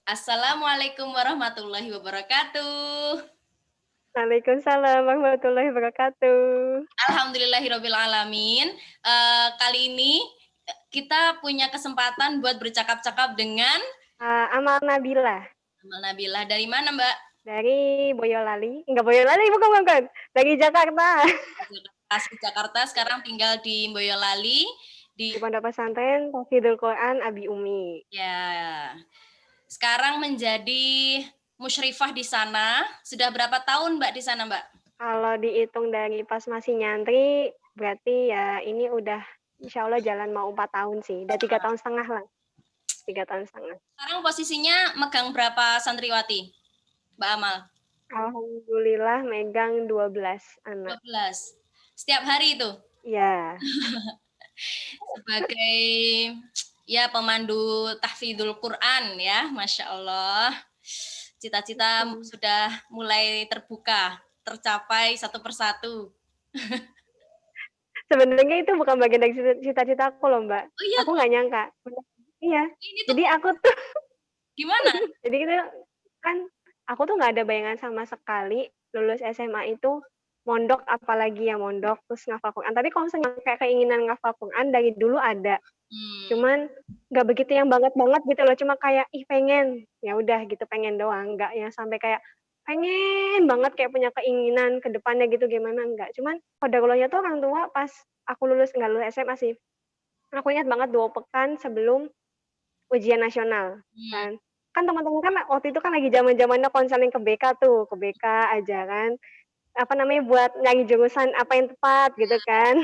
Assalamualaikum warahmatullahi wabarakatuh. Waalaikumsalam warahmatullahi wabarakatuh. Alhamdulillahirabbil alamin. Kali ini kita punya kesempatan buat bercakap-cakap dengan Amal Nabilah, Amal Nabilah. Dari mana, Mbak? dari Boyolali. Enggak Boyolali, bukan. Dari Jakarta. Asli Jakarta, sekarang tinggal di Boyolali. Di Pondok Pesantren Tahfidzul Quran Abi Umi. Ya, sekarang menjadi musyrifah di sana. Sudah berapa tahun, Mbak, di sana, Mbak? Kalau dihitung dari pas masih nyantri, berarti ya ini udah insya Allah jalan mau 4 tahun sih. Udah 3 tahun setengah lah. 3 tahun setengah. Sekarang posisinya megang berapa santriwati, Mbak Amal? Alhamdulillah megang 12 anak. 12. Setiap hari itu? Ya. Sebagai ya pemandu tahfidzul Quran ya, Masya Allah. Cita-cita sudah mulai terbuka, tercapai satu persatu. Sebenarnya itu bukan bagian dari cita-cita aku loh, Mbak. Oh iya Aku toh? nggak nyangka. Iya. Ini tuh Jadi aku tuh gimana? jadi gitu kan aku tuh nggak ada bayangan sama sekali lulus SMA itu mondok, apalagi ya mondok terus ngafal Quran. Tapi kalau misalnya kayak keinginan ngafal Quran dari dulu ada. Hmm, Cuman nggak begitu yang banget gitu loh, cuma kayak ih pengen, ya udah gitu pengen doang, nggak yang sampai kayak pengen banget kayak punya keinginan ke depannya gitu gimana, enggak. Cuman qadarullah tuh orang tua pas aku nggak lulus SMA sih. Aku ingat banget 2 pekan sebelum ujian nasional hmm. kan. Kan teman-teman kan waktu itu kan lagi zaman-zamannya konseling ke BK tuh, ke BK aja kan. Apa namanya, buat nyari jurusan apa yang tepat gitu kan.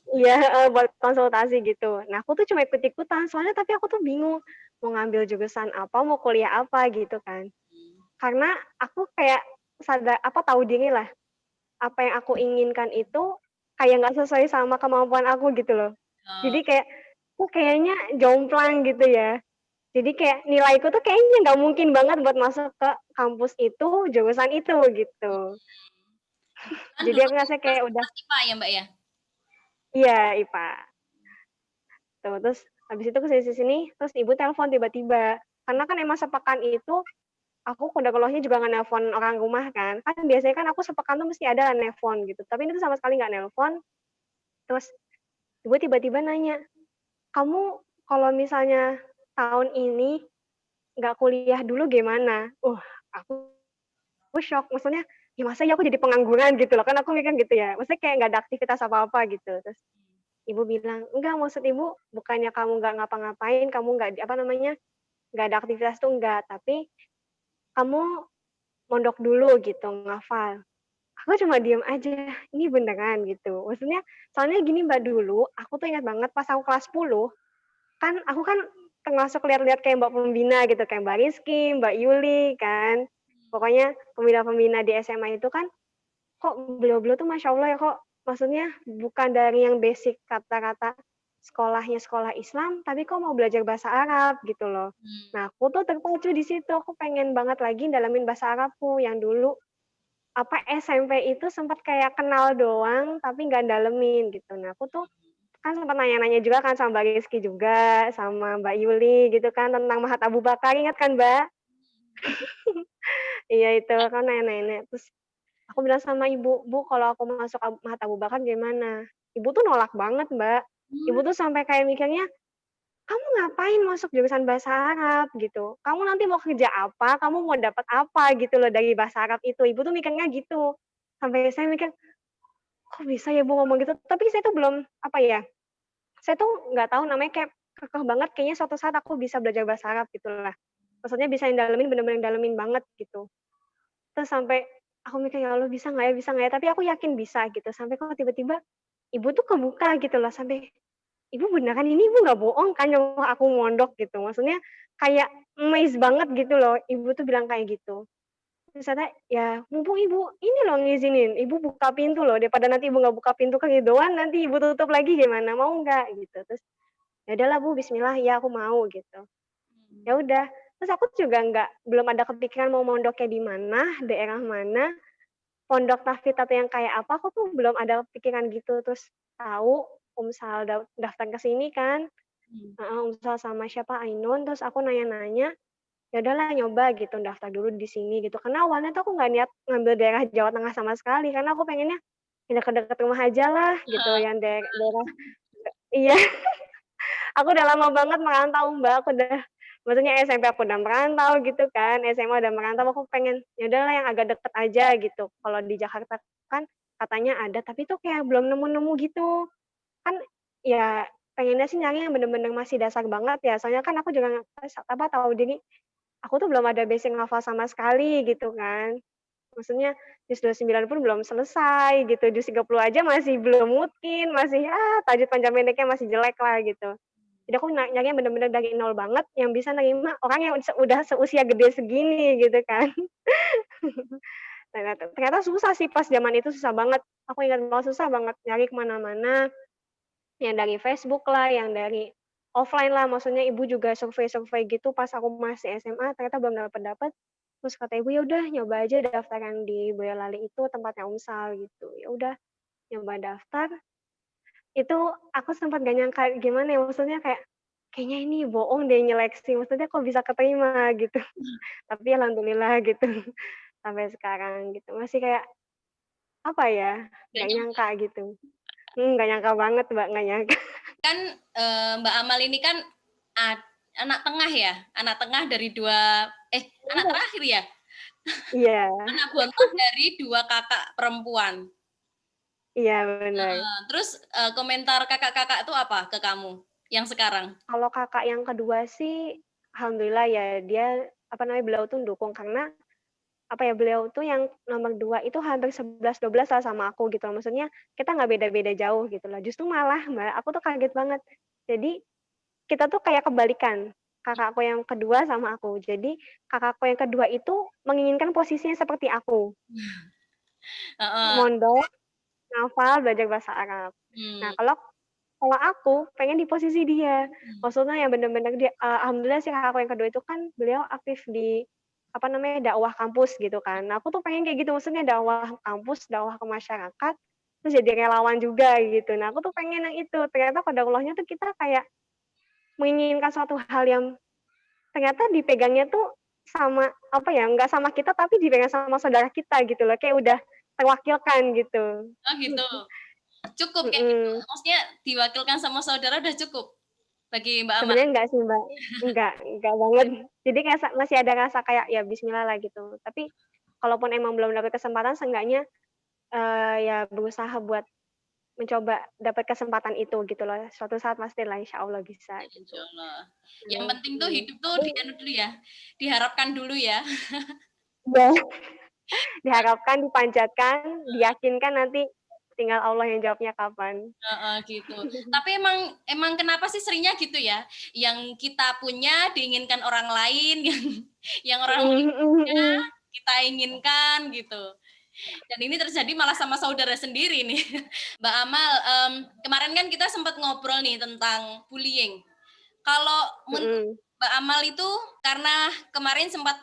Iya, buat konsultasi gitu. Nah, aku tuh cuma ikut-ikutan, soalnya tapi aku tuh bingung mau ngambil jurusan apa, mau kuliah apa gitu kan. Karena aku kayak tahu diri lah, apa yang aku inginkan itu kayak nggak sesuai sama kemampuan aku gitu loh. Oh, Jadi kayak, kok kayaknya jomplang gitu ya. Jadi kayak nilaiku tuh kayaknya nggak mungkin banget buat masuk ke kampus itu, jurusan itu, gitu. kan Jadi dulu aku tuh ngerasa kayak udah kelas IPA ya, Mbak ya? iya, IPA. Tuh, terus habis itu ke sini-sini, terus ibu telepon tiba-tiba. Karena kan emang sepekan itu, aku kodakallohnya juga nggak nelpon orang rumah kan. Kan biasanya kan aku sepekan tuh mesti ada nelpon gitu, tapi ini tuh sama sekali nggak nelpon. Terus ibu tiba-tiba nanya, "Kamu kalau misalnya tahun ini nggak kuliah dulu gimana?" Aku syok, maksudnya, ya masa ya aku jadi pengangguran gitu loh, kan aku mikir gitu ya, maksudnya kayak nggak ada aktivitas apa-apa gitu. Terus ibu bilang, "Enggak, maksud ibu bukannya kamu nggak ngapa-ngapain, kamu nggak apa namanya, nggak ada aktivitas tuh enggak, tapi kamu mondok dulu gitu, ngafal." Aku cuma diem aja, "Ini beneran?" Gitu. Maksudnya soalnya gini Mbak, dulu aku tuh ingat banget pas aku kelas 10, kan aku kan termasuk lihat-lihat kayak Mbak pembina gitu, kayak Mbak Rizky, Mbak Yuli kan. Pokoknya pembina-pembina di SMA itu kan, kok beliau-beliau tuh Masya Allah ya, kok maksudnya bukan dari yang basic kata-kata sekolahnya sekolah Islam, tapi kok mau belajar bahasa Arab gitu loh. Hmm. Nah, aku tuh terpacu di situ, aku pengen banget lagi dalamin bahasa Arabku yang dulu SMP itu sempat kayak kenal doang, tapi nggak dalemin gitu. Nah, aku tuh kan sempat nanya-nanya juga kan sama Mbak Rizky juga, sama Mbak Yuli gitu kan tentang Mahat Abu Bakar, ingat kan Mbak? Iya itu kan nanya-nanya, terus aku bilang sama ibu, "Bu, kalau aku masuk Mahat Abu Bakar gimana?" Ibu tuh nolak banget Mbak. Ibu Hmm. tuh sampai kayak mikirnya, "Kamu ngapain masuk jurusan bahasa Arab?" Gitu. "Kamu nanti mau kerja apa? Kamu mau dapat apa gitu loh dari bahasa Arab itu?" Ibu tuh mikirnya gitu. Sampai saya mikir, "Kok bisa ya Bu ngomong gitu?" Tapi saya tuh belum, apa ya, saya tuh nggak tahu namanya kayak kekeh banget kayaknya suatu saat aku bisa belajar bahasa Arab gitulah. Maksudnya bisa yang dalemin, bener-bener dalemin banget gitu. Terus sampai aku mikir, "Ya Allah bisa nggak ya bisa nggak ya?" Tapi aku yakin bisa gitu. Sampai kok tiba-tiba ibu tuh kebuka gitu loh, sampai, "Ibu beneran ini Ibu nggak bohong kan nyuruh aku mondok?" Gitu. Maksudnya kayak amazed banget gitu loh, ibu tuh bilang kayak gitu. Terus ternyata ya mumpung ibu ini loh ngizinin, ibu buka pintu loh, daripada nanti ibu nggak buka pintu keridoan, nanti ibu tutup lagi gimana, mau nggak? Gitu. Terus, "Ya udahlah Bu, bismillah, ya aku mau," gitu. Ya udah, terus aku juga belum ada kepikiran mau mondoknya di mana, daerah mana, pondok tahfidz atau yang kayak apa, aku tuh belum ada pikiran gitu. Terus tahu Umsal daftar ke sini kan, Hmm. heeh, UNSAL sama siapa, Ainun, terus aku nanya-nanya, ya udahlah nyoba gitu, daftar dulu di sini gitu. Karena awalnya tuh aku nggak niat ngambil daerah Jawa Tengah sama sekali, karena aku pengennya yang deket-deket rumah aja lah gitu, Heeh. yang daerah iya, aku udah lama banget merantau, Mbak, aku udah maksudnya SMP aku udah merantau gitu kan, SMA udah merantau, aku pengen, ya udahlah yang agak deket aja gitu. Kalau di Jakarta kan katanya ada, tapi tuh kayak belum nemu-nemu gitu. Kan ya pengennya sih nyari yang bener-bener masih dasar banget ya, soalnya kan aku juga tahu diri, aku tuh belum ada basic ngafal sama sekali gitu kan. Maksudnya juz 29 pun belum selesai gitu, juz 30 aja masih belum mungkin, masih ya tajwid panjang pendeknya masih jelek lah gitu. Jadi aku nyari yang bener-bener dari nol banget, yang bisa nerima orang yang udah seusia gede segini gitu kan. Ternyata susah sih pas zaman itu susah banget. Aku ingat banget susah banget nyari ke mana-mana, yang dari Facebook lah, yang dari offline lah, maksudnya ibu juga survei-survei gitu pas aku masih SMA, ternyata belum dapet-dapet. Terus kata ibu, "Ya udah nyoba aja daftaran di Boyolali itu tempatnya UNSAL," gitu. Ya udah nyoba daftar, itu aku sempat gak nyangka gimana ya, maksudnya kayak, kayaknya ini bohong deh nyeleksi, maksudnya kok bisa keterima gitu. Tapi alhamdulillah gitu, sampai sekarang gitu. Masih kayak, apa ya, Nggak nggak nyangka nyangka gitu. Nggak nyangka banget, Mbak, nggak nyangka. kan, Mbak Amal ini kan ad anak tengah ya? Anak tengah dari 2 anak terakhir ya? Iya, Anak bontot dari 2 kakak perempuan. iya bener. Heeh, terus, komentar kakak-kakak itu apa ke kamu yang sekarang? Kalau kakak yang kedua sih, alhamdulillah ya dia, apa namanya, beliau tuh mendukung karena, apa ya, beliau tuh yang nomor 2 itu hampir 11, 12 lah sama aku gitu loh, maksudnya kita nggak beda-beda jauh gitu loh, justru malah Mbak, aku tuh kaget banget. Jadi, kita tuh kayak kebalikan, kakakku yang kedua sama aku. Jadi, kakakku yang kedua itu menginginkan posisinya seperti aku, Heeh, mondok, ngafal, belajar bahasa Arab. Nah, mmm, kalau aku pengen di posisi dia, mhm, maksudnya yang bener-bener dia alhamdulillah sih kakakku yang kedua itu kan beliau aktif di, apa namanya, dakwah kampus gitu kan. Nah, aku tuh pengen kayak gitu, maksudnya dakwah kampus, dakwah ke masyarakat, terus jadi relawan juga gitu. Nah, aku tuh pengen yang itu, ternyata qadarullah-nya tuh kita kayak menginginkan suatu hal yang ternyata dipegangnya tuh sama, apa ya, nggak sama kita tapi dipegang sama saudara kita gitu loh, kayak udah terwakilkan gitu. oh gitu, cukup kayak gitu, Mhm. maksudnya diwakilkan sama saudara udah cukup bagi Mbak Amal? Sebenarnya enggak sih, Mbak, enggak banget. Jadi kayak masih ada rasa kayak, ya bismillah lah gitu. Tapi, kalaupun emang belum dapet kesempatan seenggaknya, ya berusaha buat mencoba dapat kesempatan itu gitu loh. Suatu saat pastilah insyaallah bisa gitu. Insyaallah. Yang Nah, penting tuh hidup tuh tapi dianu dulu ya, diharapkan dulu ya. iya, diharapkan, dipanjatkan, diyakinkan nanti tinggal Allah yang jawabnya kapan. Heeh, gitu. Tapi emang emang kenapa sih seringnya gitu ya, yang kita punya diinginkan orang lain, yang orang lain Mhm punya mhm kita inginkan gitu. Dan ini terjadi malah sama saudara sendiri nih. Mbak Amal, kemarin kan kita sempat ngobrol nih tentang bullying. Kalau menurut mhm. Mbak Amal itu karena kemarin sempat,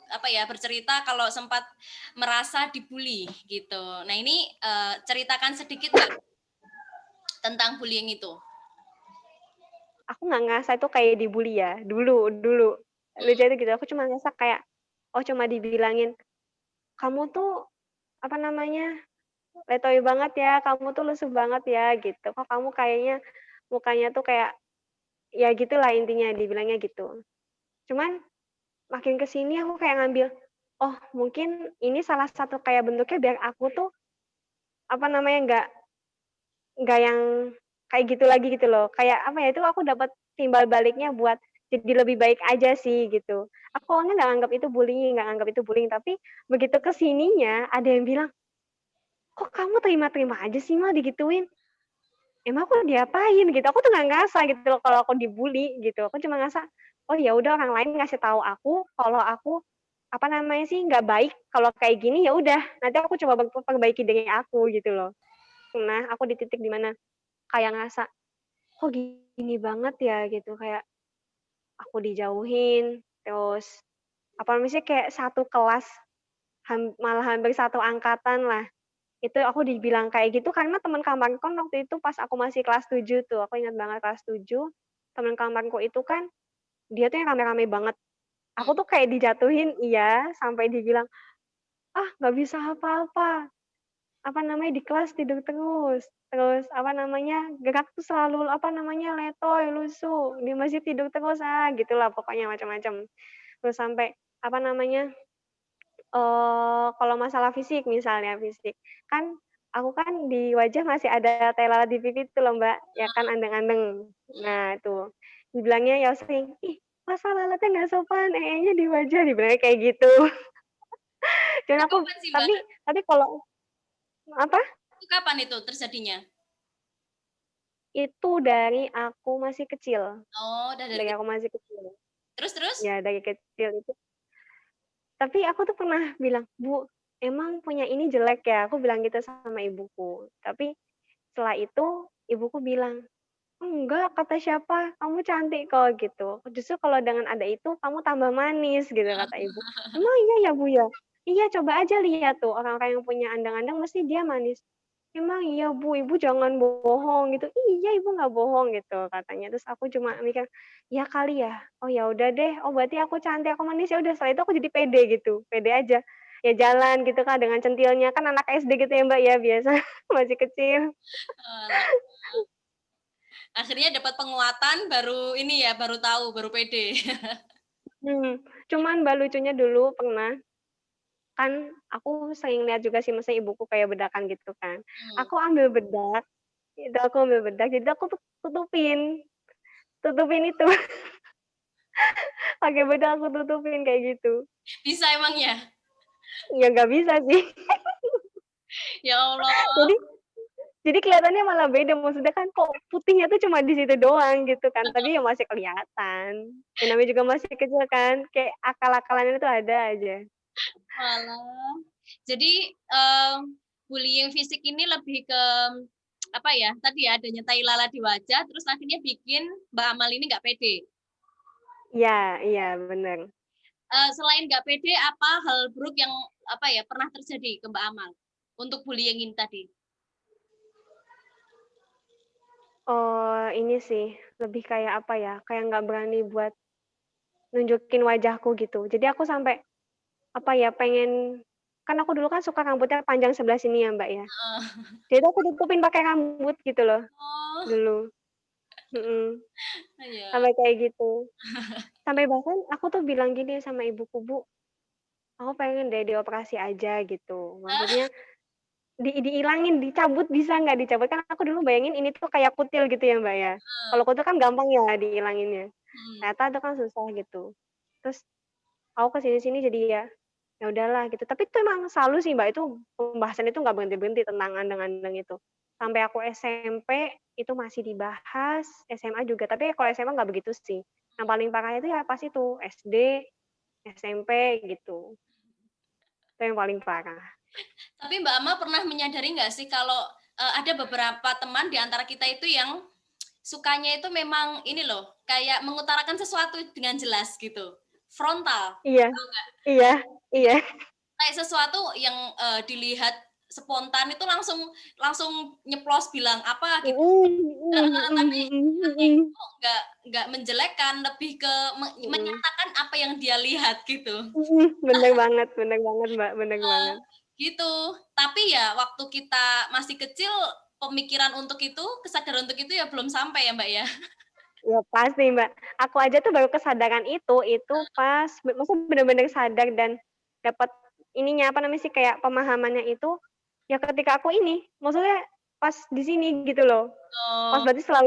apa ya, bercerita kalau sempat merasa dibully gitu. Nah ini, ceritakan sedikit Mbak tentang bullying itu. Aku nggak ngerasa itu kayak dibully ya, dulu dulu. Mhm, Lucunya tuh gitu, aku cuma ngerasa kayak, oh cuma dibilangin, "Kamu tuh, apa namanya, letoy banget ya, kamu tuh lusuh banget ya," gitu. "Kok kamu kayaknya mukanya tuh kayak" ya gitulah intinya dibilangnya gitu. Cuman makin ke sini aku kayak ngambil, oh mungkin ini salah satu kayak bentuknya biar aku tuh, apa namanya, nggak yang kayak gitu lagi gitu loh. Kayak apa ya, itu aku dapat timbal baliknya buat jadi lebih baik aja sih gitu. Aku awalnya nggak anggap itu bullying, nggak anggap itu bullying, tapi begitu ke sininya ada yang bilang, "Kok kamu terima-terima aja sih Mal digituin? Emang aku diapain?" Gitu. Aku tuh nggak ngerasa gitu loh kalau aku dibully gitu. Aku cuma ngerasa, oh ya udah orang lain ngasih tahu aku kalau aku, apa namanya sih, nggak baik kalau kayak gini, ya udah nanti aku coba perbaiki diri aku gitu loh. Nah, aku di titik di mana kayak ngerasa, kok gini banget ya gitu, kayak aku dijauhin, terus apa namanya sih, kayak satu kelas, malah hampir satu angkatan lah, itu aku dibilang kayak gitu karena teman kamarku kan waktu itu pas aku masih kelas 7 tuh, aku ingat banget kelas 7. teman kamarku itu kan, dia tuh yang rame-rame banget. Mhm. Aku tuh kayak dijatuhin iya, sampai dibilang, "Ah, nggak bisa apa-apa, apa namanya, di kelas tidur terus, terus apa namanya, gerak tuh selalu apa namanya, letoy, lusuh, di masjid tidur terus, ah," gitulah pokoknya macam-macam. Terus sampai apa namanya, kalau masalah fisik misalnya, fisik, kan aku kan di wajah masih ada tai lalat di pipi itu loh, Mbak, ya kan andeng-andeng. Nah itu, dibilangnya ya sering, "Ih, masa lalatnya nggak sopan, ee-nya di wajah," dibilangnya kayak gitu. Dan Itu aku kapan sih, Mbak? tapi kalau apa? Itu kapan itu terjadinya? Itu dari aku masih kecil, Oh, udah dari dari aku masih kecil. terus terus? Ya dari kecil itu. Tapi aku tuh pernah bilang, "Bu, emang punya ini jelek ya?" Aku bilang gitu sama ibuku. Tapi setelah itu ibuku bilang, "Enggak, kata siapa, kamu cantik kok," gitu. "Justru kalau dengan ada itu kamu tambah manis," gitu kata ibu. "Emang iya ya, Bu, ya?" "Iya, coba aja lihat tuh orang-orang yang punya andang-andang mesti dia manis." "Emang iya, Bu, Ibu jangan bohong," gitu. "Iya, Ibu nggak bohong," gitu katanya. Terus aku cuma mikir, "Ya kali ya? Oh ya udah deh, oh berarti aku cantik, aku manis." Ya udah setelah itu aku jadi pede gitu, pede aja. Ya jalan gitu kan dengan centilnya, kan anak SD gitu ya, Mbak, ya biasa masih kecil. Oalah, akhirnya dapat penguatan baru ini ya, baru tahu, baru pede. Cuman Mbak, lucunya dulu pernah, kan aku sering lihat juga sih maksudnya ibuku kayak bedakan gitu kan. Mmm, Aku ambil bedak, itu aku ambil bedak, jadi aku tutupin, tutupin itu, pakai bedak aku tutupin kayak gitu. bisa emangnya? Ya nggak bisa sih. Ya Allah, Jadi jadi kelihatannya malah beda, maksudnya kan kok putihnya tuh cuma di situ doang gitu kan, tapi ya masih kelihatan. Ya namanya juga masih kecil kan, kayak akal-akalannya tuh ada aja. oalah. Jadi, bullying fisik ini lebih ke, apa ya, tadi ya, adanya tai lalat di wajah, terus akhirnya bikin Mbak Amal ini nggak pede. Iya iya, bener. Selain nggak pede, apa hal buruk yang, apa ya, pernah terjadi ke Mbak Amal, untuk bullying ini tadi? Oh, ini sih, lebih kayak apa ya, kayak nggak berani buat nunjukin wajahku gitu. Jadi aku sampai, apa ya, pengen kan aku dulu kan suka rambutnya panjang sebelah sini ya, Mbak, ya. Heeh. Jadi aku tutupin pakai rambut gitu loh, Oh, dulu. Mhm, iya. sampai kayak gitu. Sampai bahkan aku tuh bilang gini sama ibuku, "Bu, aku pengen deh dioperasi aja," gitu. Maksudnya dihilangin, dicabut bisa nggak dicabut? Kan aku dulu bayangin ini tuh kayak kutil gitu ya, Mbak, ya. Kalau kutil kan gampang ya dihilanginnya, Mhm. ternyata itu kan susah gitu. Terus aku ke sini-sini jadi ya, ya udahlah gitu. Tapi itu emang selalu sih, Mbak, itu pembahasan itu nggak berhenti-berhenti tentang andang-andang itu. Sampai aku SMP itu masih dibahas, SMA juga, tapi kalau SMA nggak begitu sih. Yang paling parah itu ya pas itu SD, SMP gitu, itu yang paling parah. Tapi Mbak Amal pernah menyadari nggak sih kalau, ada beberapa teman di antara kita itu yang sukanya itu memang ini loh, kayak mengutarakan sesuatu dengan jelas gitu, frontal, Iya tahu nggak? iya iya. Kayak sesuatu yang, dilihat spontan itu langsung langsung nyeplos bilang apa gitu. Mhm Heeh, mhm tapi mhm niatnya mhm itu nggak menjelekkan, lebih ke mhm menyatakan apa yang dia lihat gitu. mhm, bener banget, Mbak, bener banget. Gitu. Tapi ya waktu kita masih kecil, pemikiran untuk itu, kesadaran untuk itu ya belum sampai ya, Mbak, ya? Ya pasti, Mbak. Aku aja tuh baru kesadaran itu pas maksudnya bener-bener sadar dan dapat ininya, apa namanya sih, kayak pemahamannya itu, ya ketika aku ini, maksudnya pas di sini gitu loh. Pas Oh, berarti setelah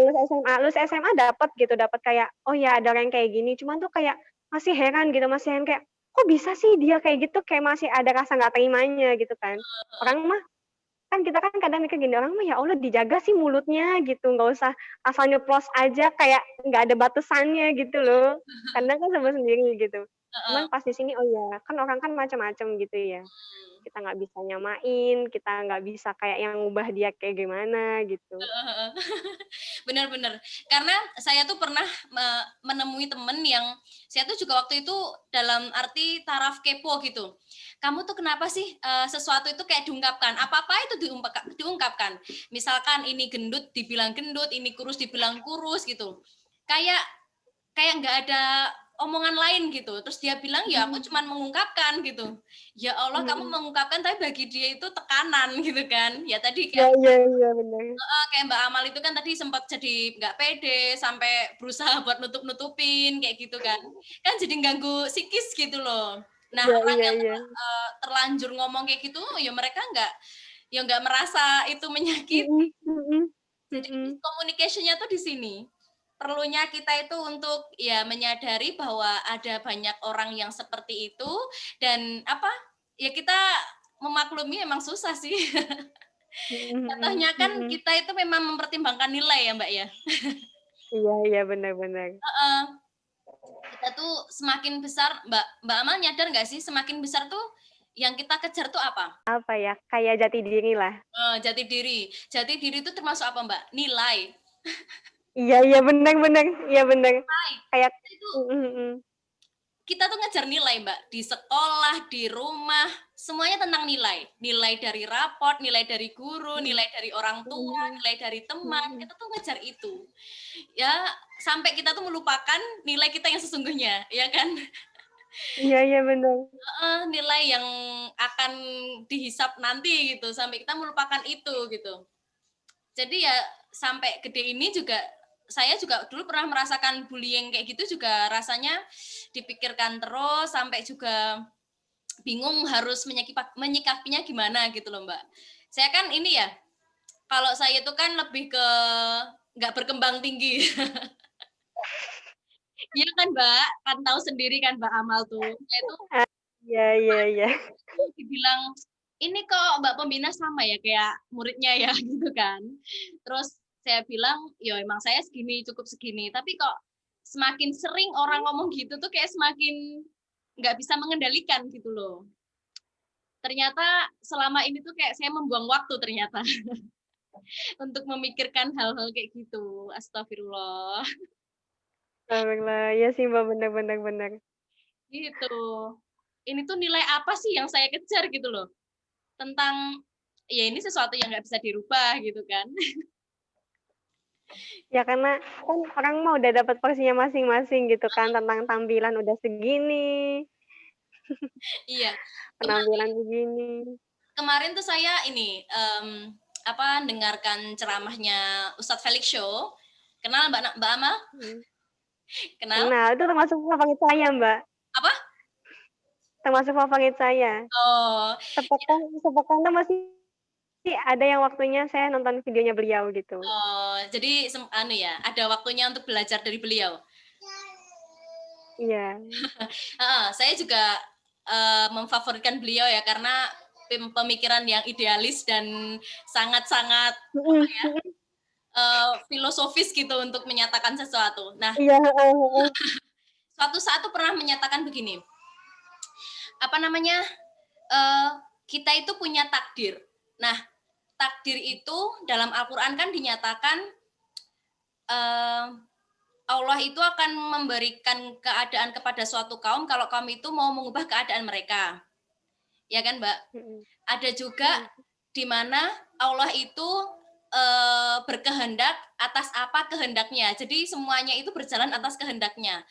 lulus SMA dapat gitu, dapat kayak, oh ya ada orang yang kayak gini, cuman tuh kayak masih heran gitu, masih heran kayak, kok bisa sih dia kayak gitu, kayak masih ada rasa nggak terimanya gitu kan. Orang mah kan kita kan kadang mikir gini, orang mah ya Allah dijaga sih mulutnya gitu, nggak usah asal nyeplos aja kayak nggak ada batasannya gitu loh. Kadang kan sama sendiri gitu. heeh. Cuman pas di sini, oh ya, kan orang kan macam-macam gitu ya. Kita nggak bisa nyamain, kita nggak bisa kayak yang ngubah dia kayak gimana gitu. Heeh heeh. Bener bener. Karena saya tuh pernah menemui temen yang saya tuh juga waktu itu dalam arti taraf kepo gitu. Kamu tuh kenapa sih, sesuatu itu kayak diungkapkan, apa-apa itu diungkapkan. Misalkan ini gendut dibilang gendut, ini kurus dibilang kurus gitu. kayak kayak nggak ada omongan lain gitu. Terus dia bilang, ya aku cuman mengungkapkan gitu. Ya Allah, kamu mengungkapkan, tapi bagi dia itu tekanan gitu kan. Ya tadi Iya, kayak iya, iya, benar. kayak Mbak Amal itu kan tadi sempat jadi nggak pede sampai berusaha buat nutup-nutupin kayak gitu kan. Kan jadi ganggu psikis gitu loh. Nah, Iya, orang iya, yang iya. terlanjur ngomong kayak gitu, ya mereka nggak merasa itu menyakiti. Mhm, mhm, Jadi mhm. communication-nya tuh di sini. Perlunya kita itu untuk ya menyadari bahwa ada banyak orang yang seperti itu dan apa? Ya kita memaklumi emang susah sih. Mhm, mhm, Contohnya kan mhm. kita itu memang mempertimbangkan nilai ya, Mbak ya. Iya, iya, benar, benar. Heeh. Kita tuh semakin besar, Mbak Amal nyadar nggak sih semakin besar tuh yang kita kejar tuh apa? Apa ya, kayak jati diri lah. Jati diri. Jati diri itu termasuk apa, Mbak? Nilai. Iya, iya, benar, benar. Iya, benar. Nilai. Kayak Itu mhm, mhm. kita tuh ngejar nilai, Mbak. Di sekolah, di rumah, semuanya tentang nilai. Nilai dari raport, nilai dari guru, Mhm, nilai dari orang tua, mhm, nilai dari teman. mhm. Kita tuh ngejar itu. Ya, sampai kita tuh melupakan nilai kita yang sesungguhnya, ya kan? Iya, iya, benar. Nilai yang akan dihisap nanti gitu, sampai kita melupakan itu gitu. Jadi ya sampai gede ini juga saya juga dulu pernah merasakan bullying kayak gitu juga rasanya dipikirkan terus sampai juga bingung harus menyikapinya gimana gitu loh Mbak. Saya kan ini ya, kalau saya itu kan lebih ke nggak berkembang tinggi. Iya kan Mbak, kan tahu sendiri kan Mbak Amal tuh. Saya tuh Ah, iya, iya, iya. dibilang, "Ini kok Mbak Pembina sama ya kayak muridnya ya?" Gitu kan. Terus saya bilang, "Ya emang saya segini, cukup segini." Tapi kok semakin sering orang ngomong gitu tuh kayak semakin nggak bisa mengendalikan gitu loh. Ternyata selama ini tuh kayak saya membuang waktu ternyata untuk memikirkan hal-hal kayak gitu. Astagfirullah. Alhamdulillah, iya sih, Mbak, benar, benar, benar. Gitu. Ini tuh nilai apa sih yang saya kejar gitu loh. Tentang ya ini sesuatu yang nggak bisa dirubah gitu kan. Ya karena kan orang mah udah dapat porsinya masing-masing gitu kan, tentang tampilan udah segini, Iya. penampilan begini. Kemarin tuh saya ini, apa, dengarkan ceramahnya Ustadz Felix Show. Kenal Mbak Amal? Mhm. Kenal? Kenal, itu termasuk favorit saya, Mbak, Apa? termasuk favorit saya. Oh, Sepekan tuh masih ada yang waktunya saya nonton videonya beliau gitu. oh, jadi anu ya, ada waktunya untuk belajar dari beliau. Iya. Saya juga, memfavoritkan beliau ya karena pemikiran yang idealis dan sangat-sangat Mhm, mhm. filosofis gitu untuk menyatakan sesuatu. Nah, Iya, heeh, heeh. suatu saat tuh pernah menyatakan begini, apa namanya, eee, kita itu punya takdir. Nah, takdir itu dalam Al-Qur'an kan dinyatakan, eee, Allah itu akan memberikan keadaan kepada suatu kaum kalau kaum itu mau mengubah keadaan mereka, ya kan, Mbak? Mhm, Ada juga mhm, di mana Allah itu, berkehendak atas apa kehendaknya. Jadi semuanya itu berjalan mhm, atas kehendaknya.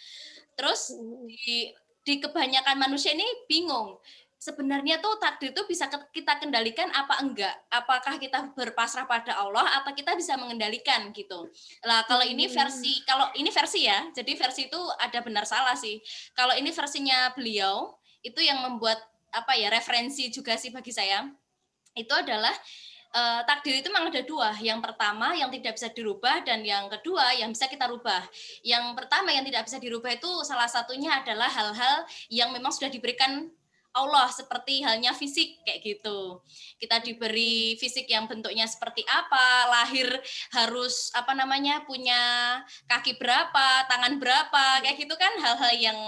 Terus mhm, mhm. di kebanyakan manusia ini bingung, sebenarnya tuh takdir tuh bisa kita kendalikan apa enggak? Apakah kita berpasrah pada Allah atau kita bisa mengendalikan gitu. Lah Mhm, mhm. kalau ini versi ya, jadi versi itu ada benar salah sih. Kalau ini versinya beliau, itu yang membuat apa ya, referensi juga sih bagi saya, itu adalah takdir itu memang ada dua. Yang pertama yang tidak bisa dirubah dan yang kedua yang bisa kita rubah. Yang pertama yang tidak bisa dirubah itu salah satunya adalah hal-hal yang memang sudah diberikan Allah seperti halnya fisik kayak gitu. Kita diberi fisik yang bentuknya seperti apa, lahir harus apa namanya punya kaki berapa, tangan berapa, kayak gitu kan hal-hal yang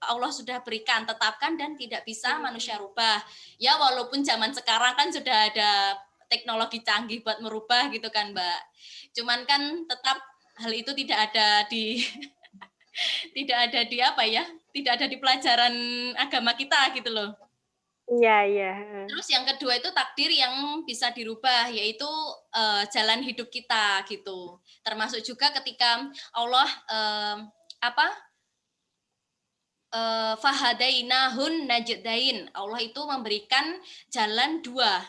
Allah sudah berikan, tetapkan dan tidak bisa manusia rubah. Ya walaupun zaman sekarang kan sudah ada teknologi canggih buat merubah gitu kan Mbak. Cuman kan tetap hal itu tidak ada di tidak ada di apa ya, tidak ada di pelajaran agama kita gitu loh. Iya iya, heeh. Terus yang kedua itu takdir yang bisa dirubah, yaitu jalan hidup kita gitu. Termasuk juga ketika Allah apa fahadainahun najdain. Allah itu memberikan jalan dua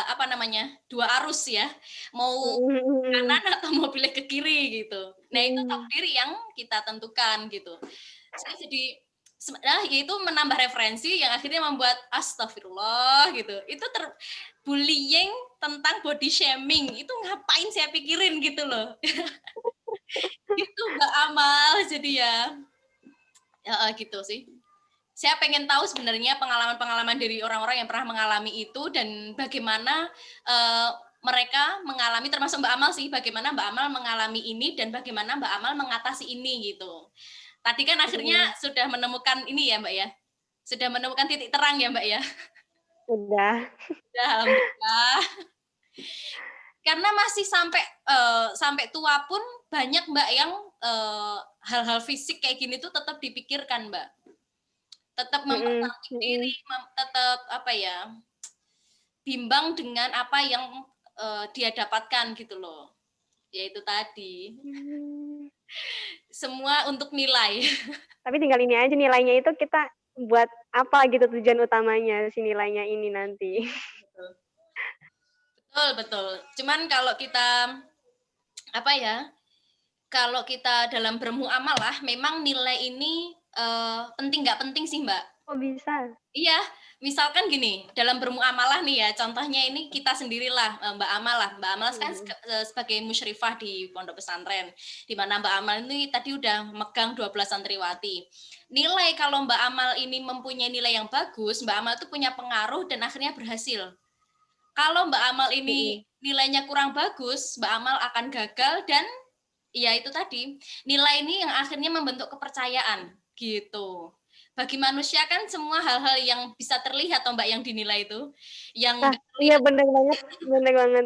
apa namanya? Dua arus ya. Mau Mhm mhm. kanan atau mau pilih ke kiri gitu. Nah, itu Mmm. takdir yang kita tentukan gitu. Saya jadi nah, itu menambah referensi yang akhirnya membuat astagfirullah gitu. Itu bullying tentang body shaming itu ngapain saya pikirin gitu loh. Itu Mbak Amal jadi ya. Ya gitu sih. Saya pengen tahu sebenarnya pengalaman-pengalaman dari orang-orang yang pernah mengalami itu dan bagaimana mereka mengalami, termasuk Mbak Amal sih, bagaimana Mbak Amal mengalami ini dan bagaimana Mbak Amal mengatasi ini gitu. Tadi kan akhirnya Mhm. sudah menemukan ini ya Mbak ya, sudah menemukan titik terang ya Mbak ya. Udah. Ya, alhamdulillah. Karena masih sampai tua pun banyak Mbak yang hal-hal fisik kayak gini tuh tetap dipikirkan Mbak. Tetap Mhm mempercantik diri, mhm. tetap apa ya, bimbang dengan apa yang dia dapatkan gitu loh. Ya itu tadi, Mmm. semua untuk nilai. Tapi tinggal ini aja nilainya itu kita buat apa gitu tujuan utamanya si nilainya ini nanti. Betul. Betul betul. Cuman kalau kita apa ya, kalau kita dalam bermuamalah memang nilai ini penting nggak penting sih Mbak. Kok bisa? Iya, misalkan gini, dalam bermuamalah nih ya, contohnya ini kita sendirilah, Mbak Amal lah. Mbak Amal kan Mhm. sebagai musyrifah di pondok pesantren, di mana Mbak Amal ini tadi udah megang 12 santriwati. Nilai kalau Mbak Amal ini mempunyai nilai yang bagus, Mbak Amal itu punya pengaruh dan akhirnya berhasil. Kalau Mbak Amal ini Mhm. nilainya kurang bagus, Mbak Amal akan gagal dan ya itu tadi, nilai ini yang akhirnya membentuk kepercayaan, gitu. Bagi manusia kan semua hal-hal yang bisa terlihat toh Mbak yang dinilai itu, yang Nah, nggak iya terlihat bener banget,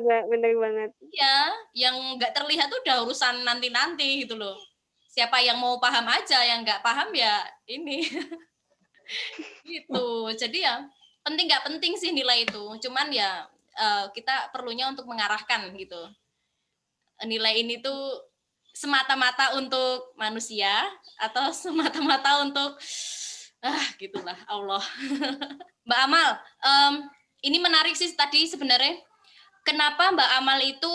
Mbak, bener banget. ya, yang nggak terlihat tuh udah urusan nanti-nanti gitu loh. Siapa yang mau paham aja, yang nggak paham ya ini, gitu. Jadi ya, penting nggak penting sih nilai itu, cuman ya kita perlunya untuk mengarahkan gitu. Nilai ini tuh semata-mata untuk manusia atau semata-mata untuk gitulah Allah. Mbak Amal, ini menarik sih tadi sebenarnya. Kenapa Mbak Amal itu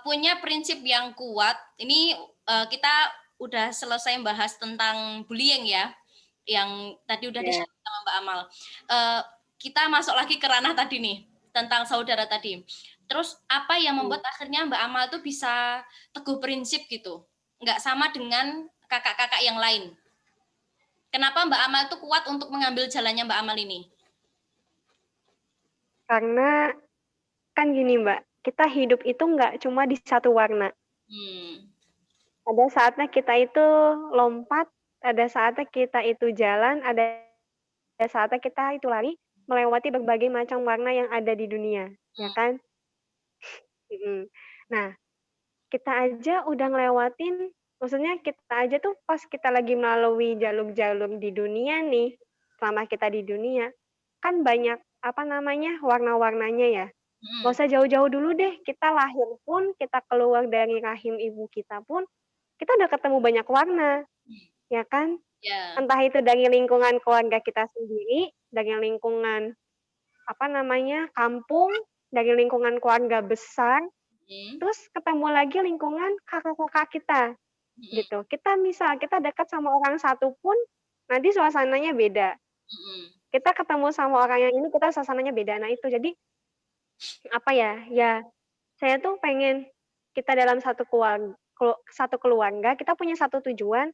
punya prinsip yang kuat? Ini kita udah selesai bahas tentang bullying ya, yang tadi udah Iya. di-share sama Mbak Amal. Uh, kita masuk lagi ke ranah tadi nih tentang saudara tadi. Terus apa yang Mhm. membuat akhirnya Mbak Amal tuh bisa teguh prinsip gitu, nggak sama dengan kakak-kakak yang lain? Kenapa Mbak Amal tuh kuat untuk mengambil jalannya Mbak Amal ini? Karena kan gini, Mbak, kita hidup itu nggak cuma di satu warna. Hmm. Ada saatnya kita itu lompat, ada saatnya kita itu jalan, ada saatnya kita itu lari melewati berbagai macam warna yang ada di dunia, ya Hmm. kan? Mhm. Nah, kita aja udah ngelewatin maksudnya kita aja tuh pas kita lagi melalui jalur-jalur di dunia nih, selama kita di dunia, kan banyak, apa namanya, warna-warnanya ya. Nggak Hmm. usah jauh-jauh dulu deh, kita lahir pun, kita keluar dari rahim ibu kita pun, kita udah ketemu banyak warna, ya kan? Ya. Entah itu dari lingkungan keluarga kita sendiri, dari lingkungan, apa namanya, kampung, dari lingkungan keluarga besar, Hmm. terus ketemu lagi lingkungan kakak-kakak kita, Hmm. gitu. Kita misal kita dekat sama orang satu pun, nanti suasananya beda. Hmm. Kita ketemu sama orang yang ini, kita suasananya beda. Nah itu, jadi, apa ya, ya saya tuh pengen kita dalam satu keluarga, kita punya satu tujuan,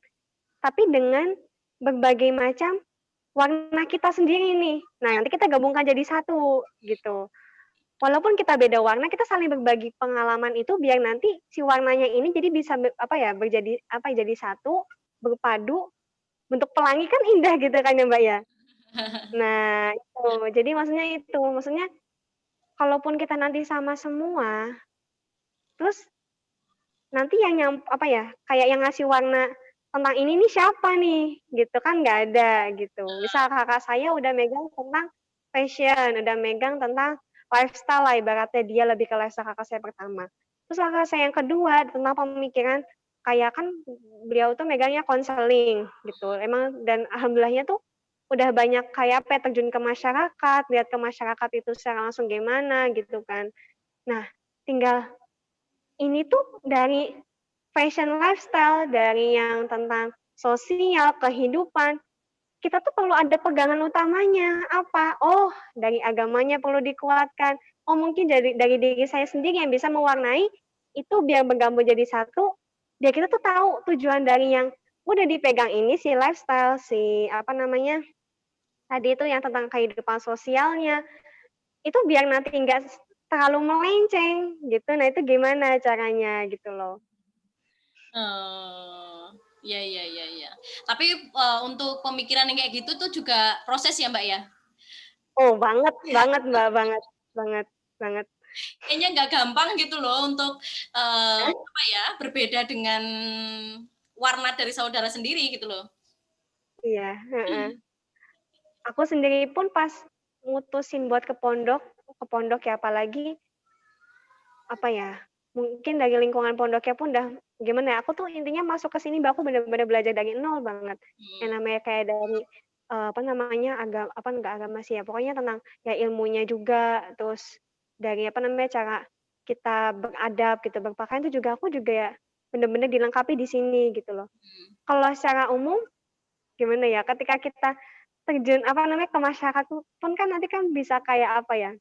tapi dengan berbagai macam warna kita sendiri nih. Nah, nanti kita gabungkan jadi satu, gitu. Walaupun kita beda warna, kita saling berbagi pengalaman itu biar nanti si warnanya ini jadi bisa apa ya, jadi satu, berpadu, bentuk pelangi kan indah gitu kan ya, Mbak, ya. Nah, itu. Jadi maksudnya itu, maksudnya kalaupun kita nanti sama semua, terus nanti yang apa ya, kayak yang ngasih warna tentang ini nih siapa nih, gitu kan nggak ada gitu. Misal kakak saya udah megang tentang fashion, udah megang tentang lifestyle lah ibaratnya dia lebih ke lifestyle kakak saya pertama. Terus kakak saya yang kedua tentang pemikiran kayak kan beliau tuh megangnya konseling gitu. Emang dan alhamdulillahnya tuh udah banyak kayak apa ya, terjun ke masyarakat, lihat ke masyarakat itu secara langsung gimana gitu kan. Nah, tinggal ini tuh dari fashion lifestyle, dari yang tentang sosial, kehidupan, kita tuh perlu ada pegangan utamanya, apa? Oh, dari agamanya perlu dikuatkan. Oh, mungkin dari diri saya sendiri yang bisa mewarnai itu biar bergabung jadi satu, biar kita tuh tahu tujuan dari yang udah dipegang ini si lifestyle, si apa namanya, tadi itu yang tentang kehidupan sosialnya, itu biar nanti enggak terlalu melenceng gitu. Nah, itu gimana caranya gitu loh. Oh, iya iya iya iya. Tapi, untuk pemikiran yang kayak gitu tuh juga proses ya, Mbak, ya? Oh, banget banget, Mbak, banget banget banget. Kayaknya nggak gampang gitu loh untuk, apa ya, berbeda dengan warna dari saudara sendiri gitu loh. Iya, heeh. Aku sendiri pun pas mutusin buat ke pondok ya apalagi, apa ya, mungkin dari lingkungan pondoknya pun udah gimana ya, aku tuh intinya masuk ke sini aku bener-bener belajar dari nol banget. Yang Mhm, namanya kayak dari, apa namanya, apa enggak agama sih ya, pokoknya tentang ya ilmunya juga, terus dari apa namanya, cara kita beradab gitu, berpakaian itu juga aku juga ya bener-bener dilengkapi di sini gitu loh. mhm, Kalau secara umum gimana ya, ketika kita terjun, apa namanya, ke masyarakat pun kan nanti kan bisa kayak, apa ya,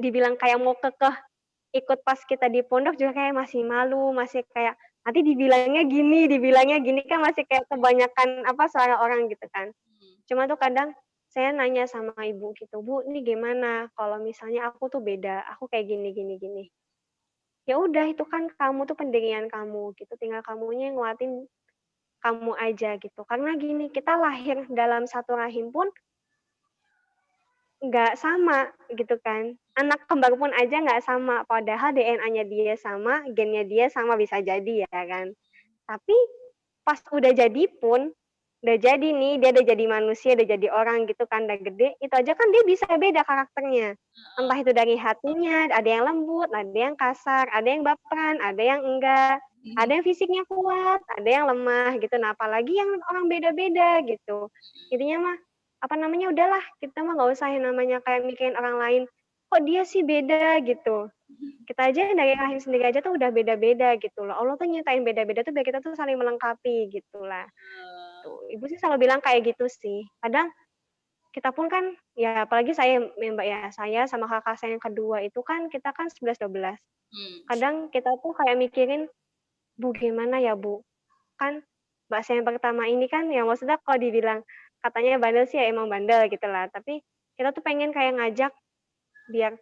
dibilang kayak mau kekeh ikut pas kita di pondok juga kayak masih malu, masih kayak, nanti dibilangnya gini kan masih kayak kebanyakan, apa, suara orang gitu kan. mhm. Cuma tuh kadang saya nanya sama ibu gitu, "Bu, ini gimana kalau misalnya aku tuh beda, aku kayak gini gini gini." Ya udah itu kan kamu tuh pendirian kamu gitu, tinggal kamunya yang nguatin kamu aja gitu. Karena gini, kita lahir dalam satu rahim pun nggak sama gitu kan. Anak kembar pun aja nggak sama, padahal DNA-nya dia sama, gennya dia sama bisa jadi ya kan. Tapi pas udah jadi pun, udah jadi nih, dia udah jadi manusia, udah jadi orang gitu kan, udah gede, itu aja kan dia bisa beda karakternya. Entah itu dari hatinya, ada yang lembut, ada yang kasar, ada yang baperan, ada yang enggak, ada Mhm, yang fisiknya kuat, ada yang lemah gitu. Nah, apalagi yang orang beda-beda gitu. Intinya mah, apa namanya, udahlah kita mah nggak usah yang namanya kayak mikirin orang lain, "Kok dia sih beda?" gitu. Kita aja dari rahim sendiri aja tuh udah beda-beda gitu loh. Allah tuh nyiptain beda-beda tuh biar kita tuh saling melengkapi gitulah. Tuh, ibu sih selalu bilang kayak gitu sih. Kadang kita pun kan ya apalagi saya ya, Mbak, ya, saya sama kakak saya yang kedua itu kan kita kan 11, 12. mhm, Kadang kita tuh kayak mikirin, "Bu, gimana ya, Bu? Kan Mbak saya yang pertama ini kan ya maksudnya kalau dibilang katanya bandel sih ya emang bandel gitulah, tapi kita tuh pengen kayak ngajak biar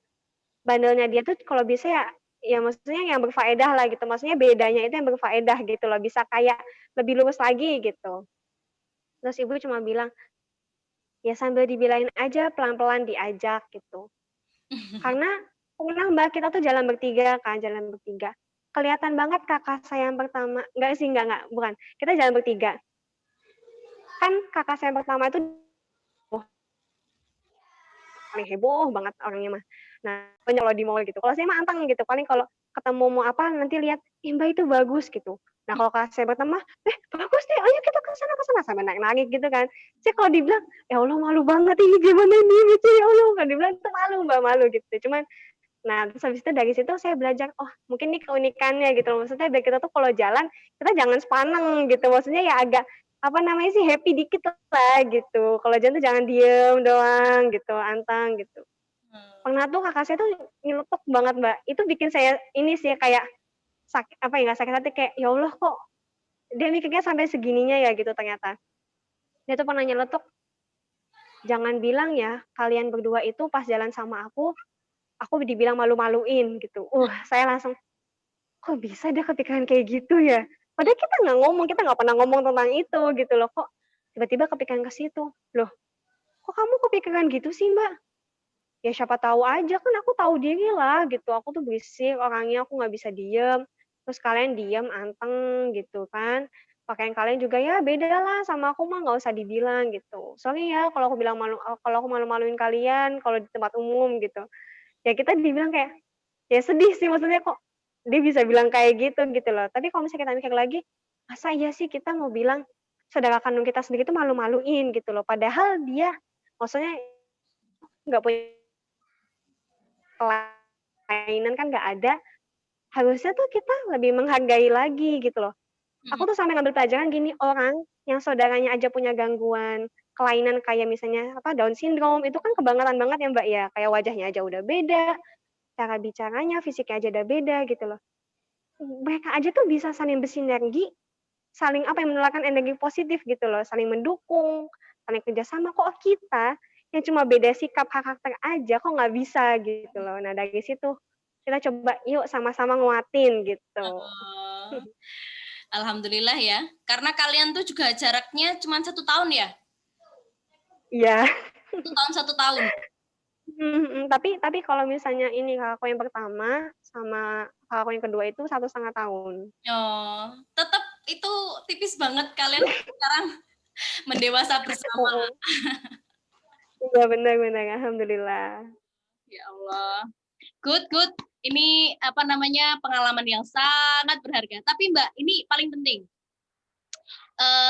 bandelnya dia tuh kalau bisa ya ya maksudnya yang berfaedah lah gitu, maksudnya bedanya itu yang berfaedah gitu loh, bisa kayak lebih lurus lagi gitu. Terus ibu cuma bilang, "Ya sambil dibilangin aja, pelan-pelan diajak," gitu. Karena pernah Mbak, kita tuh jalan bertiga kan, jalan bertiga. Kelihatan banget kakak saya yang pertama enggak sih, enggak, bukan. Kita jalan bertiga. Kan kakak saya yang pertama itu paling heboh banget orangnya mah. Nah, pokoknya kalau di mall gitu. Kalau saya mah anteng gitu, paling kalau ketemu mau apa nanti lihat, "Ih, Mbak itu bagus," gitu. Nah, kalau Kak saya pertama, "Eh, bagus deh, ayo kita ke sana," sampai narik-narik gitu kan. Saya kalau dibilang, "Ya Allah malu banget ini gimana ini," gitu, "ya Allah," kalau dibilang tuh malu Mbak, malu gitu. Cuman nah, terus habis itu dari situ saya belajar, oh mungkin ini keunikannya gitu loh, maksudnya biar kita tuh kalau jalan, kita jangan sepaneng gitu, maksudnya ya agak, apa namanya sih, happy dikit lah gitu. Kalau jalan tuh jangan diem doang gitu, antang gitu. mmm, Pernah tuh kakak saya tuh nyeletuk banget, Mbak. Itu bikin saya ini sih kayak apa ya, nggak sakit hati kayak, "Ya Allah kok dia mikirnya sampai segininya ya?" Gitu ternyata. Dia tuh pernah nyeletuk, "Jangan bilang ya kalian berdua itu pas jalan sama aku dibilang malu-maluin," gitu. Saya langsung, "Kok bisa dia kepikiran kayak gitu ya?" Padahal kita nggak ngomong, kita nggak pernah ngomong tentang itu gitu loh, kok tiba-tiba kepikiran ke situ. Loh, kok kamu kepikiran gitu sih, Mbak? Ya siapa tahu aja, kan aku tahu diri lah gitu, aku tuh berisik orangnya, aku nggak bisa diem, terus kalian diem, anteng gitu kan. pakaian kalian juga ya beda lah sama aku mah nggak usah dibilang gitu. Sorry ya kalau aku bilang kalau aku malu-maluin kalian kalau di tempat umum gitu. Ya kita dibilang kayak, ya sedih sih maksudnya kok dia bisa bilang kayak gitu loh. Tapi kalau misalnya kita mikir lagi, masa iya sih kita mau bilang saudara kandung kita sendiri itu malu-maluin gitu loh. Padahal dia maksudnya nggak punya kelainan kan nggak ada, harusnya tuh kita lebih menghargai lagi gitu loh. Mhm. Aku tuh sampai ngambil pelajaran gini, orang yang saudaranya aja punya gangguan kelainan kayak misalnya apa, Down syndrome, itu kan kebangetan banget ya, Mbak, ya, kayak wajahnya aja udah beda, cara bicaranya, fisiknya aja udah beda gitu loh. Mereka aja tuh bisa saling bersinergi, saling apa, yang menularkan energi positif gitu loh, saling mendukung, saling kerjasama. Kok kita yang cuma beda sikap, karakter aja kok nggak bisa gitu loh. Nah dari situ kita coba yuk sama-sama nguatin gitu. Oh, alhamdulillah ya. Karena kalian tuh juga jaraknya cuma 1 tahun ya? Iya. 1 tahun 1 tahun? Tapi kalau misalnya ini kakakku yang pertama sama kakakku yang kedua itu 1,5 tahun. Oh, tetap itu tipis banget kalian sekarang mendewasa bersama. Heeh. Iya bener bener, alhamdulillah. Ya Allah. Good, good. Ini apa namanya pengalaman yang sangat berharga. Tapi Mbak, ini paling penting.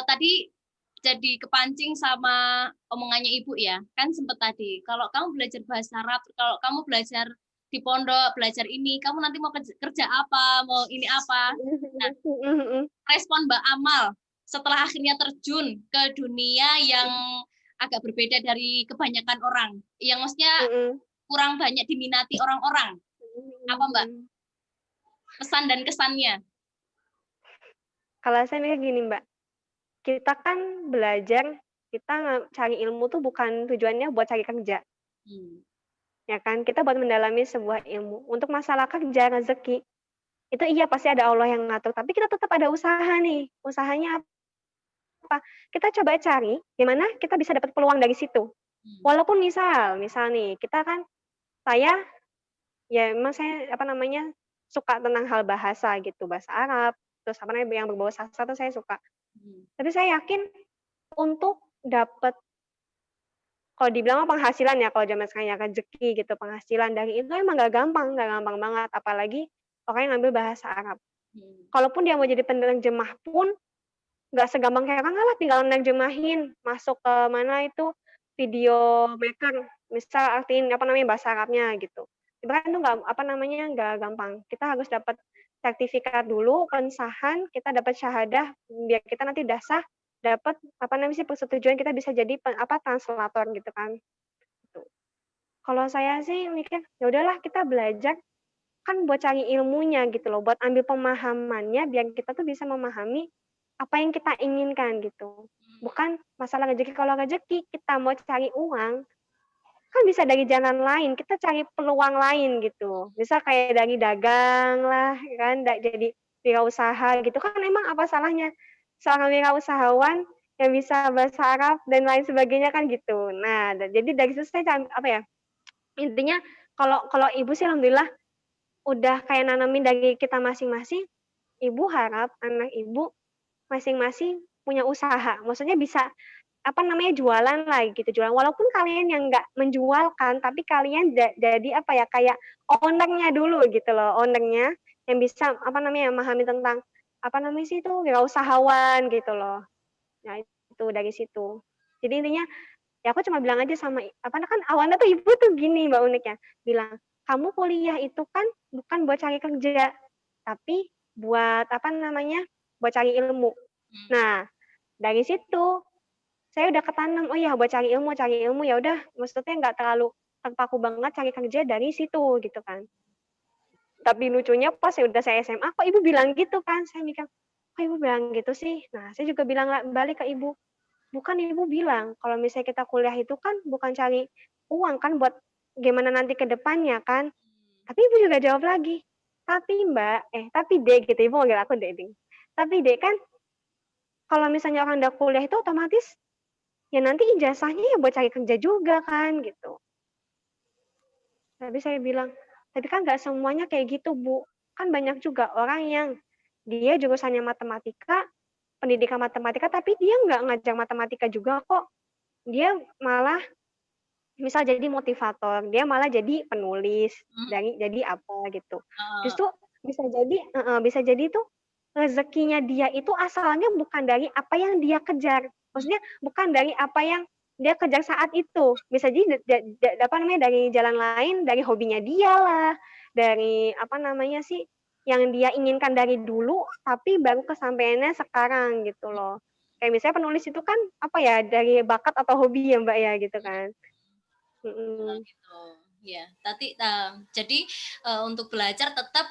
Tadi jadi kepancing sama omongannya Ibu ya. Kan sempet tadi, kalau kamu belajar bahasa Arab, kalau kamu belajar di pondok, belajar ini, kamu nanti mau kerja apa, mau ini apa. Nah, Mhm mhm. respon Mbak Amal setelah akhirnya terjun ke dunia yang agak berbeda dari kebanyakan orang, yang maksudnya Mhm. kurang banyak diminati orang-orang. Apa Mbak Mhm. pesan dan kesannya? Kalau saya mikir gini, Mbak, kita kan belajar, kita cari ilmu tuh bukan tujuannya buat cari kerja, Hmm. ya kan? Kita buat mendalami sebuah ilmu. Untuk masalah kerja, rezeki, itu iya pasti ada Allah yang ngatur, tapi kita tetap ada usaha nih. Usahanya apa? Kita coba cari gimana kita bisa dapat peluang dari situ. Hmm. Walaupun misal nih, kita kan saya ya memang saya, apa namanya, suka tentang hal bahasa gitu, bahasa Arab, terus apa namanya, yang berbau sastra tuh saya suka. Hmm. Tapi saya yakin untuk dapat kalau dibilang mah penghasilan ya, kalau zaman sekarang ya rezeki gitu, penghasilan dari itu emang nggak gampang banget, apalagi orang yang ngambil bahasa Arab. Hmm. Kalaupun dia mau jadi penerjemah pun, nggak segampang kayak orang, "Alah tinggal nerjemahin, masuk ke mana itu, video maker," misal artiin apa namanya, bahasa Arabnya gitu. Itu kan itu nggak apa namanya, nggak gampang. Kita harus dapat sertifikat dulu, pengesahan, kita dapat syahadah, biar kita nanti udah sah, dapat apa namanya sih, persetujuan kita bisa jadi translator gitu kan, gitu. Kalau saya sih mikir, ya udahlah kita belajar, kan buat cari ilmunya gitu loh, buat ambil pemahamannya biar kita tuh bisa memahami apa yang kita inginkan gitu. Bukan masalah rezeki, kalau rezeki kita mau cari uang, kan bisa dari jalan lain, kita cari peluang lain gitu. Misal kayak dari dagang lah, kan, jadi wirausaha gitu kan emang apa salahnya seorang wirausahawan yang bisa bahasa Arab dan lain sebagainya kan gitu. Nah, jadi dari situ saya apa ya, intinya kalau kalau ibu sih alhamdulillah udah kayak nanamin dari kita masing-masing, ibu harap anak ibu masing-masing punya usaha, maksudnya bisa, apa namanya, jualan lah gitu, jualan walaupun kalian yang nggak menjualkan, tapi kalian jadi apa ya, kayak owner-nya dulu gitu loh, owner-nya yang bisa, apa namanya, memahami tentang, apa namanya sih itu, wirausahawan gitu loh. Nah itu dari situ. Jadi intinya, ya aku cuma bilang aja sama apa kan awalnya tuh ibu tuh gini Mbak uniknya, bilang, "Kamu kuliah itu kan bukan buat cari kerja, tapi buat apa namanya, buat cari ilmu." Hmm. Nah, dari situ saya udah ketanam, oh ya buat cari ilmu ya udah maksudnya nggak terlalu terpaku banget cari kerja dari situ gitu kan. Tapi lucunya pas ya udah saya SMA, kok ibu bilang gitu kan, saya mikir, kok ibu bilang gitu sih? Nah saya juga bilang balik ke ibu, bukan ibu bilang kalau misalnya kita kuliah itu kan bukan cari uang kan buat gimana nanti ke depannya kan. Tapi ibu juga jawab lagi, "Tapi Mbak, tapi Dek," gitu, ibu manggil aku Dek nih. "Tapi Dek kan kalau misalnya orang udah kuliah itu otomatis ya nanti ijazahnya ya buat cari kerja juga kan," gitu. Tapi saya bilang, "Tapi kan nggak semuanya kayak gitu Bu, kan banyak juga orang yang dia jurusannya matematika, pendidikan matematika, tapi dia nggak ngajar matematika juga kok. Dia malah misal jadi motivator, dia malah jadi penulis, Hmm, jadi apa gitu. heeh, Justru bisa jadi tuh rezekinya dia itu asalnya bukan dari apa yang dia kejar. hmm, Maksudnya bukan dari apa yang dia kejar saat itu. Bisa jadi apa namanya, dari jalan lain, dari hobinya dia lah, dari apa namanya sih, yang dia inginkan dari dulu, tapi baru kesampaiannya sekarang gitu loh. Kayak misalnya penulis itu kan apa ya, dari bakat atau hobi ya Mbak ya gitu hmm. kan. Nah, Mhm. gitu. Ya, jadi untuk belajar tetap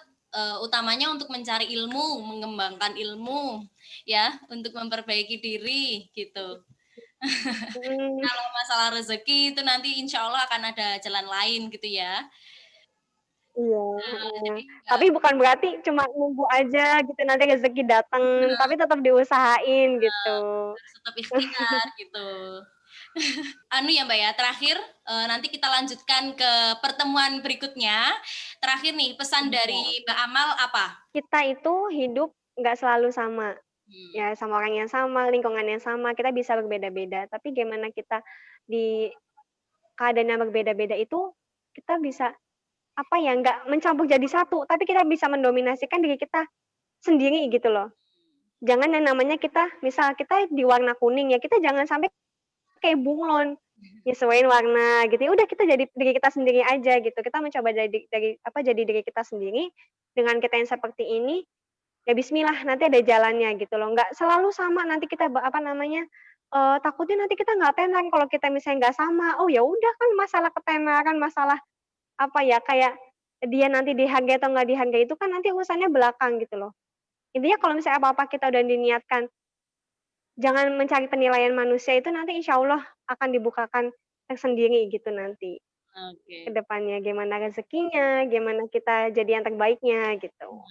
utamanya untuk mencari ilmu, mengembangkan ilmu, ya, untuk memperbaiki diri, gitu. Mhm, Kalau masalah rezeki itu nanti insya Allah akan ada jalan lain, gitu ya. iya, heeh. Jadi nggak Tapi bukan berarti cuma nunggu aja gitu nanti rezeki datang, tapi tetap diusahain gitu. harus tetap ikhtiar, gitu. Anu ya Mbak ya, terakhir nanti kita lanjutkan ke pertemuan berikutnya. Terakhir nih, pesan Iya. dari Mbak Amal apa? Kita itu hidup nggak selalu sama, Hmm. ya sama orang yang sama, lingkungan yang sama, kita bisa berbeda-beda, tapi gimana kita di keadaan yang berbeda-beda itu, kita bisa, apa ya, nggak mencampur jadi satu, tapi kita bisa mendominasikan diri kita sendiri gitu loh. Jangan yang namanya kita misal kita di warna kuning, ya kita jangan sampai kayak bunglon, nyesuaiin warna gitu, ya udah kita jadi diri kita sendiri aja gitu. Kita mencoba jadi diri kita sendiri, dengan kita yang seperti ini, ya bismillah nanti ada jalannya gitu loh. Nggak selalu sama nanti kita apa namanya, takutnya nanti kita nggak tenar kalau kita misalnya nggak sama. Oh ya udah kan masalah ketenaran, masalah apa ya, kayak dia nanti dihargai atau nggak dihargai itu kan nanti urusannya belakang gitu loh. Intinya kalau misalnya apa-apa kita udah diniatkan jangan mencari penilaian manusia itu nanti insya Allah akan dibukakan tersendiri gitu nanti, ke Oke. depannya gimana rezekinya, gimana kita jadi yang terbaiknya gitu.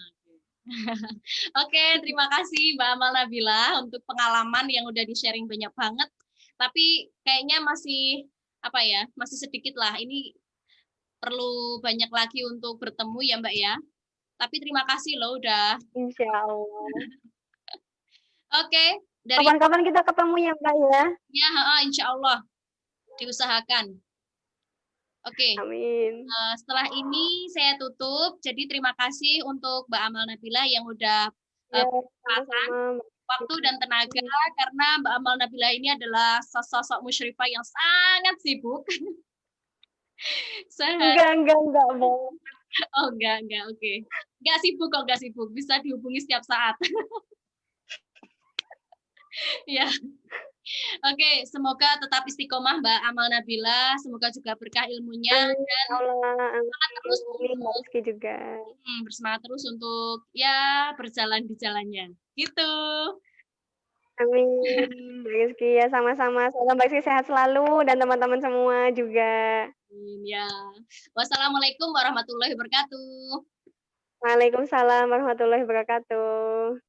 Oke, terima kasih Mbak Amal Nabila untuk pengalaman yang udah di-sharing banyak banget. Tapi kayaknya masih apa ya, masih sedikit lah. Ini perlu banyak lagi untuk bertemu ya Mbak ya. Tapi terima kasih loh udah. Insya Allah. Oke, dari Kapan-kapan kita ketemu ya Mbak ya. ya, insya Allah diusahakan. Oke, Amin. setelah ini saya tutup. Jadi terima kasih untuk Mbak Amal Nabila yang udah Ya, berkesempatan, sama-sama Mbak. waktu dan tenaga karena Mbak Amal Nabila ini adalah sosok musyrifah yang sangat sibuk. Sehari, Enggak, Mbak. oh enggak, oke. Enggak sibuk kok, enggak sibuk. Bisa dihubungi setiap saat. Ya, oke. Semoga tetap istiqomah Mbak Amal Nabila. Semoga juga berkah ilmunya Amin, dan ya Allah, semangat terus amin, Mbak untuk Rizky juga. bersemangat terus untuk ya berjalan di jalannya. Gitu. Amin, Mbak Rizky, ya sama-sama, semoga Mbak Rizky sehat selalu dan teman-teman semua juga. Ya. Wassalamualaikum warahmatullahi wabarakatuh. Waalaikumsalam warahmatullahi wabarakatuh.